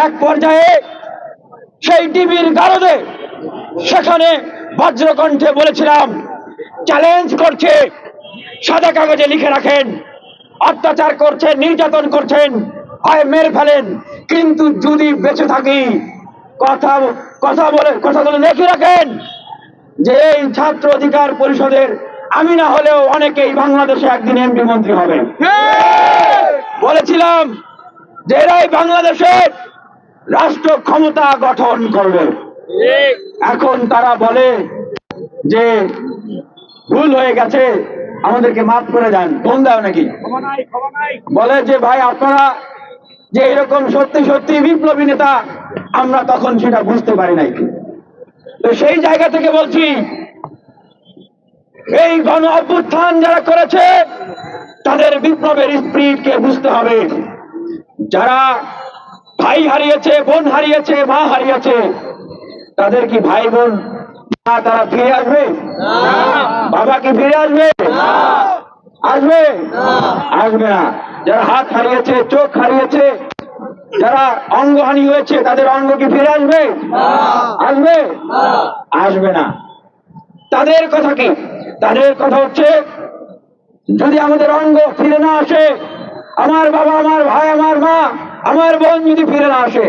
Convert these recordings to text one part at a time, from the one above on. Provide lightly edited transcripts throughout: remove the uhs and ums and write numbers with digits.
এক পর্যায়ে সেই টিভির গারদে সেখানে বজ্রকণ্ঠে বলেছিলাম, চ্যালেঞ্জ করছে, সাদা কাগজে লিখে রাখেন, অত্যাচার করছেন, নির্যাতন করছেন, হয় মেরে ফেলেন, কিন্তু যদি বেঁচে থাকি কথাগুলো লিখে রাখেন যে এই ছাত্র অধিকার পরিষদের আমি না হলেও অনেকেই বাংলাদেশে একদিন এমপি মন্ত্রী হবে। বলেছিলাম যে এরাই বাংলাদেশের রাষ্ট্র ক্ষমতা গঠন করবে। এখন তারা বলে যে ভুল হয়ে গেছে, আমাদেরকে মাফ করে দেন, ফোন দাও নাকি, বলে যে ভাই আপনারা যে এরকম সত্যি সত্যি বিপ্লবী নেতা, আমরা তখন সেটা বুঝতে পারি নাই। তো সেই জায়গা থেকে বলছি, এই গণ অভ্যুত্থান যারা করেছে তাদের বিপ্লবের স্পিরিটকে বুঝতে হবে। যারা ভাই হারিয়েছে, বোন হারিয়েছে, মা হারিয়েছে, তাদের কি ভাই বোন মা তারা ফিরে আসবে? বাবা কি ফিরে আসবে? আসবে? আসবে না। যারা হাত হারিয়েছে, চোখ হারিয়েছে, যারা অঙ্গহানি হয়েছে, তাদের অঙ্গ কি ফিরে আসবে? আসবে? আসবে না। তাদের কথা কি? তাদের কথা হচ্ছে, যদি আমাদের অঙ্গ ফিরে না আসে, আমার বাবা, আমার ভাই, আমার মা, আমার বোন যদি ফিরে না আসে,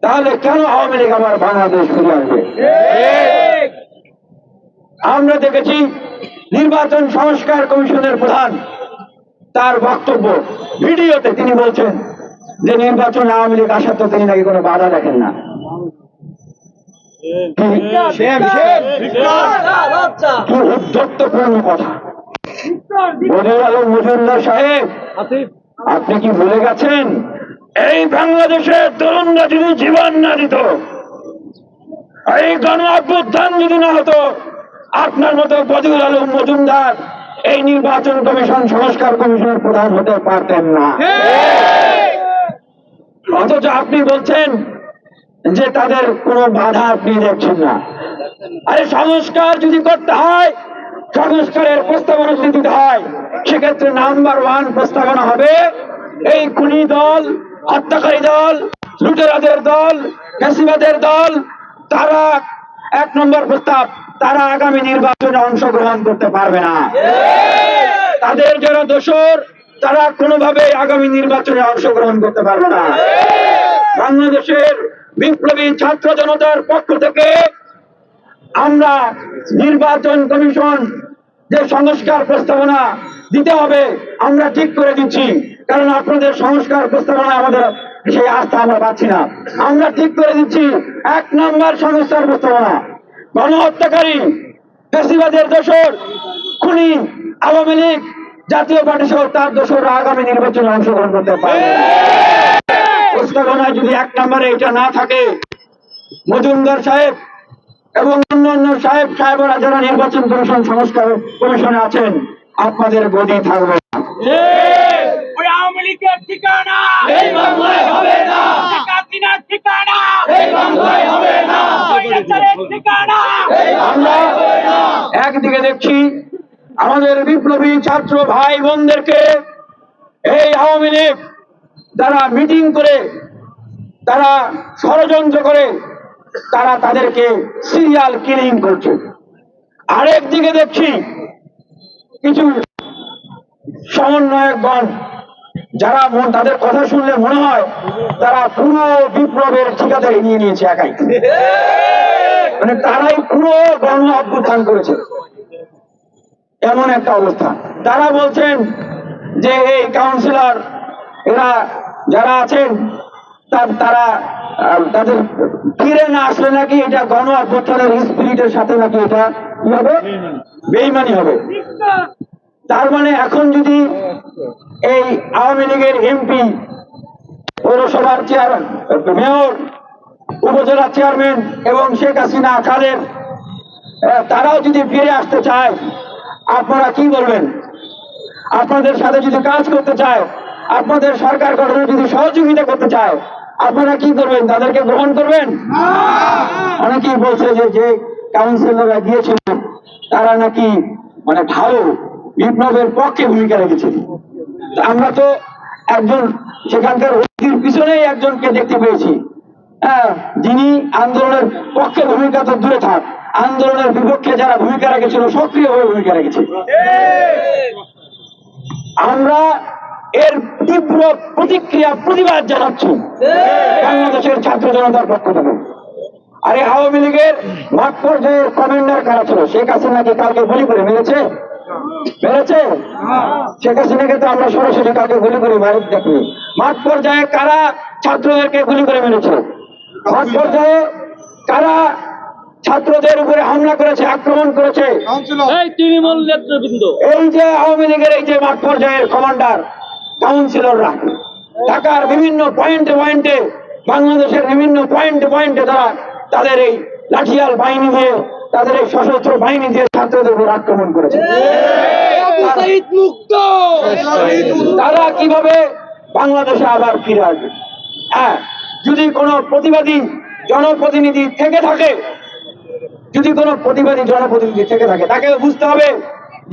তাহলে কেন আওয়ামী লীগ আমার বাংলাদেশ ফিরে আসবে? আমরা দেখেছি নির্বাচন সংস্কার কমিশনের প্রধান তার বক্তব্য ভিডিওতে তিনি বলছেন যে নির্বাচন আওয়ামী লীগ আসার তো তিনি নাকি কোনো বাধা দেখেন না। কি উদ্ধত্তপূর্ণ কথা! বদিউল আলম মজুমদার সাহেব, আপনি কি ভুলে গেছেন এই বাংলাদেশের তরুণরা যদি জীবন না দিত, এই গণ অভ্যুত্থান যদি না হতো, আপনার মতো বদিউল আলম মজুমদার এই নির্বাচন কমিশন সংস্কার কমিশনের প্রধান হতে পারতেন না। অথচ আপনি বলছেন যে তাদের কোনো বাধা আপনি দেখছেন না। আরে সংস্কার যদি করতে হয়, সংস্কারের প্রস্তাবনা যদি দিতে হয়, সেক্ষেত্রে নাম্বার 1 প্রস্তাবনা হবে এই খুনি দল, হত্যাকারী দল, লুটেরাদের দল, ফ্যাসিবাদের দল, তারা 1 নম্বর প্রস্তাব, তারা আগামী নির্বাচনে অংশগ্রহণ করতে পারবে না। তাদের যারা দোসর, তারা কোনোভাবে আগামী নির্বাচনে অংশগ্রহণ করতে পারবে না। বাংলাদেশের বিপ্লবী ছাত্র জনতার পক্ষ থেকে আমরা নির্বাচন কমিশন যে সংস্কার প্রস্তাবনা দিতে হবে আমরা ঠিক করে দিচ্ছি, কারণ আপনাদের সংস্কার প্রস্তাবনায় আমাদের সেই আস্থা আমরা পাচ্ছি না। আমরা ঠিক করে দিচ্ছি 1 নম্বর সংস্কার প্রস্তাবনা, গণহত্যাকারী, ফ্যাসিবাদের দোসর, খুনি আওয়ামী লীগ, জাতীয় পার্টি সহ তার দোসররা আগামী নির্বাচনে অংশগ্রহণ করতে পারবে। প্রস্তাবনায় যদি 1 নম্বরে এটা না থাকে, মজুমদার সাহেব এবং অন্যান্য সাহেবরা যারা নির্বাচন কমিশন সংস্কার কমিশনে আছেন, আপনাদের গদি থাকবে না। আওয়ামী লীগের ঠিকানা এই বাংলায় হবে না, হাসিনার ঠিকানা এই বাংলায় হবে না, ঠিকানা আমরা একদিকে দেখছি আমাদের বিপ্লবী ছাত্র ভাই বোনদেরকে এই আওয়ামী লীগ তারা মিটিং করে, তারা ষড়যন্ত্র করে, তারা তাদেরকে সিরিয়াল কিলিং করছে। আরেকদিকে দেখছি কিছু সমন্বয়কগণ যারা তাদের কথা শুনলে মনে হয় তারা পুরো বিপ্লবের ঠিকাদারি নিয়ে নিয়েছে একাই, মানে তারাই পুরো গণ অভ্যুত্থান করেছে, এমন একটা অবস্থা। তারা বলছেন যে এই কাউন্সিলর এরা যারা আছেন তারা তাদের ফিরে না আসলে নাকি এটা গণ অভ্যুত্থানের স্পিরিটের সাথে নাকি এটা কি হবে, বেইমানি হবে। তার মানে এখন যদি এই আওয়ামী লীগের এমপি, পৌরসভার চেয়ারম্যান, মেয়র, উপজেলা চেয়ারম্যান এবং শেখ হাসিনা খালেদ তারাও যদি ফিরে আসতে চায়, আপনারা কি বলবেন? আপনাদের সাথে যদি কাজ করতে চায়, আপনাদের সরকার গঠনে যদি সহযোগিতা করতে চায়, আপনারা কি করবেন? তাদেরকে গ্রহণ করবেন? অনেকেই বলছে যে কাউন্সিলররা গিয়েছিলেন তারা নাকি মানে ভালো বিপ্লবের পক্ষে ভূমিকা রেখেছে। আমরা তো একজন সেখানকার অতির পিছনেই একজনকে দেখতে পেয়েছি যিনি আন্দোলনের পক্ষে ভূমিকা তো দূরে থাক, আন্দোলনের বিপক্ষে যারা ভূমিকা রেখেছিল সক্রিয়ভাবে ভূমিকা রেখেছে। আমরা এর তীব্র প্রতিক্রিয়া প্রতিবাদ জানাচ্ছি বাংলাদেশের ছাত্র জনতার পক্ষ থেকে। আরে আওয়ামী লীগের মাঠ পর্যায়ের কমান্ডার কারা ছিল? শেখ হাসিনাকে কালকে গুলি করে মেরেছে? শেখ হাসিনাকে তো আমরা সরাসরি কাউকে গুলি করে মারি দেখিনি। মাঠ পর্যায়ে কারা ছাত্রদেরকে গুলি করে মেরেছে? মাঠ পর্যায়ে কারা ছাত্রদের উপরে হামলা করেছে, আক্রমণ করেছে? তৃণমূল নেতৃবৃন্দ। এই যে আওয়ামী লীগের এই যে মাঠ পর্যায়ের কমান্ডার, কাউন্সিলররা ঢাকার বিভিন্ন পয়েন্টে পয়েন্টে, বাংলাদেশের বিভিন্ন পয়েন্টে পয়েন্টে তারা তাদের এই লাঠিয়াল বাহিনী দিয়ে, তাদের এই সশস্ত্র বাহিনী দিয়ে ছাত্রদের উপর আক্রমণ করেছে। তারা কিভাবে বাংলাদেশে আবার ফিরে আসবে? হ্যাঁ, যদি কোনো প্রতিবাদী জনপ্রতিনিধি থেকে থাকে, তাকে বুঝতে হবে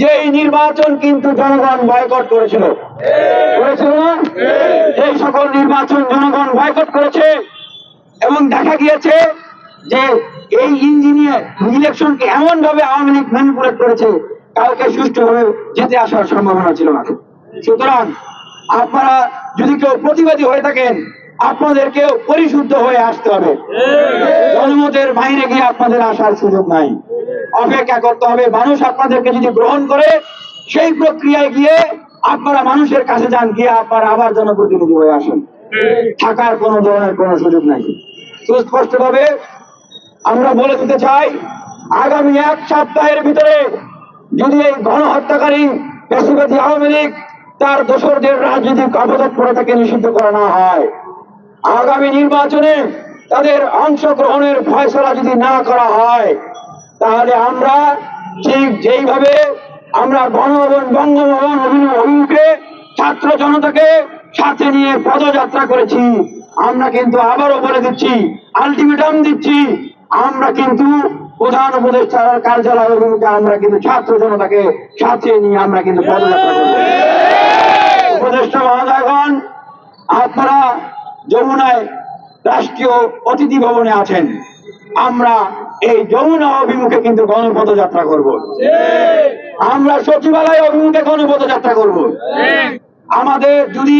যে এই নির্বাচন কিন্তু জনগণ বয়কট করেছিল না? এই সকল নির্বাচন জনগণ বয়কট করেছে এবং দেখা গিয়েছে যে এই ইলেকশনকে এমন ভাবে আওয়ামী লীগ ম্যানিপুলেট করেছে, কালকে সুষ্ঠুভাবে জিতে আসার সম্ভাবনা ছিল না। সুতরাং আপনারা যদি কেউ প্রতিবাদী হয়ে থাকেন, আপনাদেরকেও পরিশুদ্ধ হয়ে আসতে হবে। জনমতের বাইরে গিয়ে আপনাদের আসার সুযোগ নাই, অপেক্ষা করতে হবে। মানুষ আপনাদেরকে যদি গ্রহণ করে, সেই প্রক্রিয়ায় গিয়ে আপনারা মানুষের কাছে যান, গিয়ে আপনারা আবার জনপ্রতিনিধি হয়ে আসেন। থাকার কোনো ধরনের কোনো সুযোগ নাই। সুস্পষ্টভাবে আমরা বলে দিতে চাই, আগামী 1 সপ্তাহের ভিতরে যদি এই গণহত্যাকারী ফ্যাসিবাদী আওয়ামী লীগ তার দোসরদের রাজনৈতিক অপতৎপরতাকে নিষিদ্ধ করা না হয়, আগামী নির্বাচনে তাদের অংশগ্রহণের ফয়সলা যদি না করা হয়, তাহলে আমরা ঠিক যেইভাবে আমরা গণভবন, বঙ্গভবন অভিমুখে ছাত্র জনতাকে সাথে নিয়ে পদযাত্রা করেছি, আমরা কিন্তু আবারও বলে দিচ্ছি, আলটিমেটাম দিচ্ছি, আমরা কিন্তু প্রধান উপদেষ্টার কার্যালয় অভিমুখে আমরা কিন্তু ছাত্র জনতাকে সাথে নিয়ে আমরা কিন্তু পদযাত্রা করব। উপদেষ্টা মহোদয়গণ, আপনারা যমুনায় রাষ্ট্রীয় অতিথি ভবনে আছেন, আমরা এই যমুনা অভিমুখে কিন্তু গণপদযাত্রা করব। আমরা সচিবালয় অভিমুখে গণপদযাত্রা করব। আমাদের যদি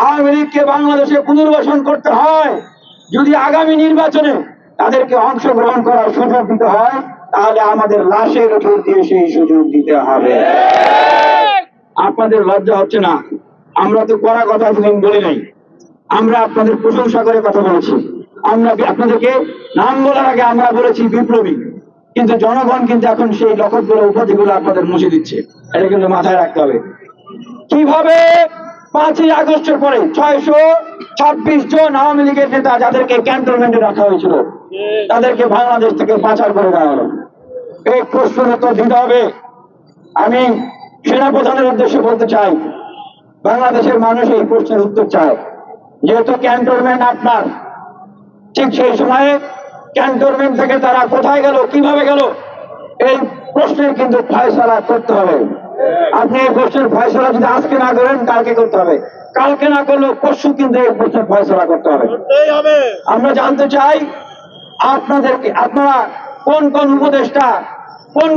আওয়ামী লীগকে বাংলাদেশে পুনর্বাসন করতে হয়, যদি আগামী নির্বাচনে তাদেরকে অংশগ্রহণ করার সুযোগ দিতে হয়, তাহলে আমাদের লাশের উপর দিয়ে সেই সুযোগ দিতে হবে। আপনাদের লজ্জা হচ্ছে না? আমরা তো কড়া কথা বলি নাই, আমরা আপনাদের প্রশংসা করে কথা বলেছি। আমরা আপনাদেরকে নাম বলার আগে আমরা বলেছি বিপ্লবী, কিন্তু জনগণ কিন্তু এখন সেই লক্ষ্যগুলো, উপাধিগুলো আপনাদের মুছে দিচ্ছে। এটা কিন্তু মাথায় রাখতে হবে। কিভাবে 5ই আগস্টের পরে 626 জন আওয়ামী লীগের নেতা যাদেরকে ক্যান্টনমেন্টে রাখা হয়েছিল, তাদেরকে বাংলাদেশ থেকে পাচার করে দেওয়া হলো? এই প্রশ্নের উত্তর দিতে হবে। আমি সেনাপ্রধানের উদ্দেশ্যে বলতে চাই, বাংলাদেশের মানুষ এই প্রশ্নের উত্তর চায়। যেহেতু ক্যান্টনমেন্ট আপনার, ঠিক সেই সময়ে ক্যান্টনমেন্ট থেকে তারা কোথায় গেল, কিভাবে গেল, এই প্রশ্নের কিন্তু ফয়সালা করতে হবে। আপনি এই প্রশ্নের ফয়সালা যদি আজকে না করেন, কালকে করতে হবে। কালকে না করলেও পরশু কিন্তু এই প্রশ্নের ফয়সালা করতে হবে। আমরা জানতে চাই আপনাদেরকে, আপনারা কোন কোন উপদেষ্টা, কোন